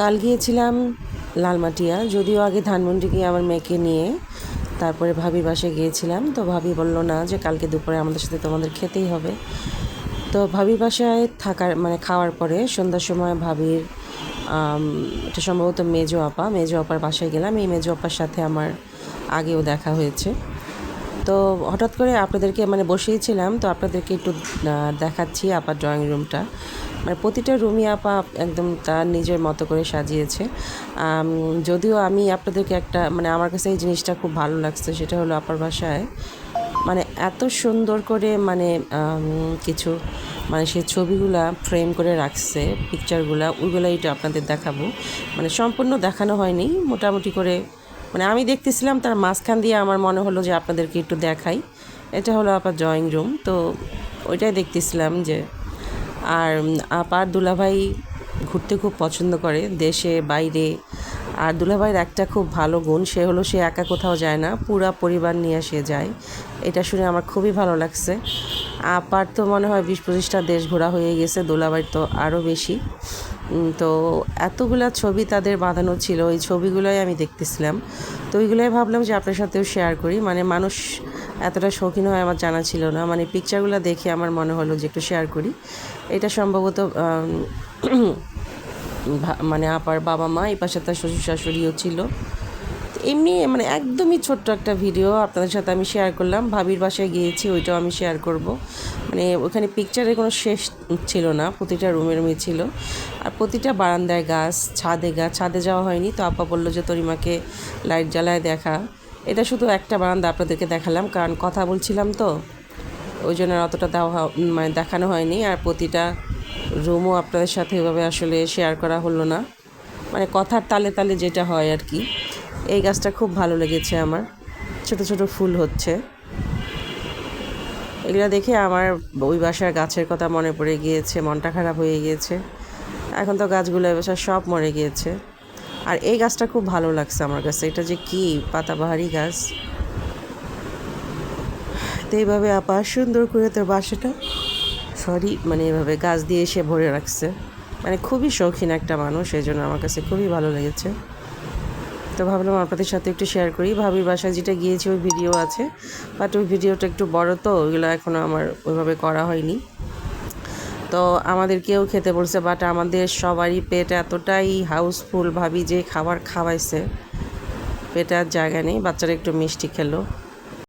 কাল গিয়েছিলাম লালমাটিয়া, যদিও আগে ধানমন্ডি গিয়ে আমার মেয়েকে নিয়ে তারপরে ভাবির বাসায় গিয়েছিলাম। তো ভাবি বলল না যে কালকে দুপুরে আমাদের সাথে তোমাদের খেতেই হবে। তো ভাবির বাসায় থাকার খাওয়ার পরে সন্ধ্যার সময় ভাবির এটা সম্ভবত মেজো আপার বাসায় গেলাম। এই মেজো আপার সাথে আমার আগেও দেখা হয়েছে। তো হঠাৎ করে আপনাদেরকে বসেইছিলাম, তো আপনাদেরকে একটু দেখাচ্ছি আপার ড্রয়িং রুমটা। প্রতিটা রুমই আপা একদম তার নিজের মতো করে সাজিয়েছে। যদিও আমি আপনাদেরকে একটা আমার কাছে এই জিনিসটা খুব ভালো লাগছে, সেটা হলো আপার বাসায় এত সুন্দর করে কিছু সে ছবিগুলা ফ্রেম করে রাখছে, পিকচারগুলা, ওইগুলো এটা আপনাদের দেখাবো। সম্পূর্ণ দেখানো হয়নি, মোটামুটি করে আমি দেখতেছিলাম, তার মাঝখান দিয়ে আমার মনে হলো যে আপনাদেরকে একটু দেখাই। এটা হলো আপার ড্রয়িং রুম, তো ওইটাই দেখতেছিলাম যে। আর আপার দুলাভাই ঘুরতে খুব পছন্দ করে, দেশে বাইরে। আর দুলাভাইয়ের একটা খুব ভালো গুণ, সে হলো সে একা কোথাও যায় না, পুরা পরিবার নিয়ে সে যায়। এটা শুনে আমার খুবই ভালো লাগছে। আপার তো মনে হয় 20-25টা দেশ ঘোরা হয়ে গেছে, দুলাভাইয়ের তো আরও বেশি। তো এতগুলা ছবি তাদের বাঁধানো ছিল, ওই ছবিগুলোই আমি দেখতেছিলাম। তো ওইগুলোই ভাবলাম যে আপনার সাথেও শেয়ার করি। মানুষ এতটা শৌখিন হয় আমার জানা ছিল না, পিকচারগুলো দেখে আমার মনে হলো যে একটু শেয়ার করি। এটা সম্ভবত আপার বাবা মা, এই পাশে তার শ্বশুর শাশুড়িও ছিল। এমনি একদমই ছোট্ট একটা ভিডিও আপনাদের সাথে আমি শেয়ার করলাম। ভাবির বাসায় গিয়েছি, ওইটাও আমি শেয়ার করব। ওখানে পিকচারের কোনো শেষ ছিল না, প্রতিটা রুমে ছিল। আর প্রতিটা বারান্দায় গাছ, ছাদে যাওয়া হয়নি। তো আপা বললো যে তরিমাকে লাইট জ্বালায় দেখা। এটা শুধু একটা বারান্দা আপনাদেরকে দেখালাম, কারণ কথা বলছিলাম তো ওই জন্য অতটা দেখানো হয়নি। আর প্রতিটা রুমও আপনাদের সাথে এভাবে আসলে শেয়ার করা হলো না, কথার তালে তালে যেটা হয় আর কি। এই গাছটা খুব ভালো লেগেছে আমার, ছোট ছোট ফুল হচ্ছে। এগুলো দেখে আমার ওই বাসার গাছের কথা মনে পড়ে গিয়েছে, মনটা খারাপ হয়ে গিয়েছে। এখন তো গাছগুলো এবছর সব মরে গিয়েছে। আর এই গাছটা খুব ভালো লাগছে আমার কাছে, এটা যে কি পাতাবাহারি গাছ। তো এইভাবে আপা সুন্দর করে তোর বাসাটা এভাবে গাছ দিয়ে এসে ভরে রাখছে। খুবই শৌখিন একটা মানুষ, এই জন্য আমার কাছে খুবই ভালো লেগেছে। তো ভাবলাম আপনাদের সাথে একটু শেয়ার করি। ভাবির বাসায় যেটা গিয়েছি ওই ভিডিও আছে, বাট ওই ভিডিওটা একটু বড়, তো ওইগুলো এখনও আমার ওইভাবে করা হয়নি। তো আমাদেরকেও খেতে বলছে, বাট আমাদের সবারই পেট এতটাই হাউসফুল, ভাবি যে খাবার খাওয়াইছে, পেটে আর জায়গা নেই। বাচ্চারা একটু মিষ্টি খেলো।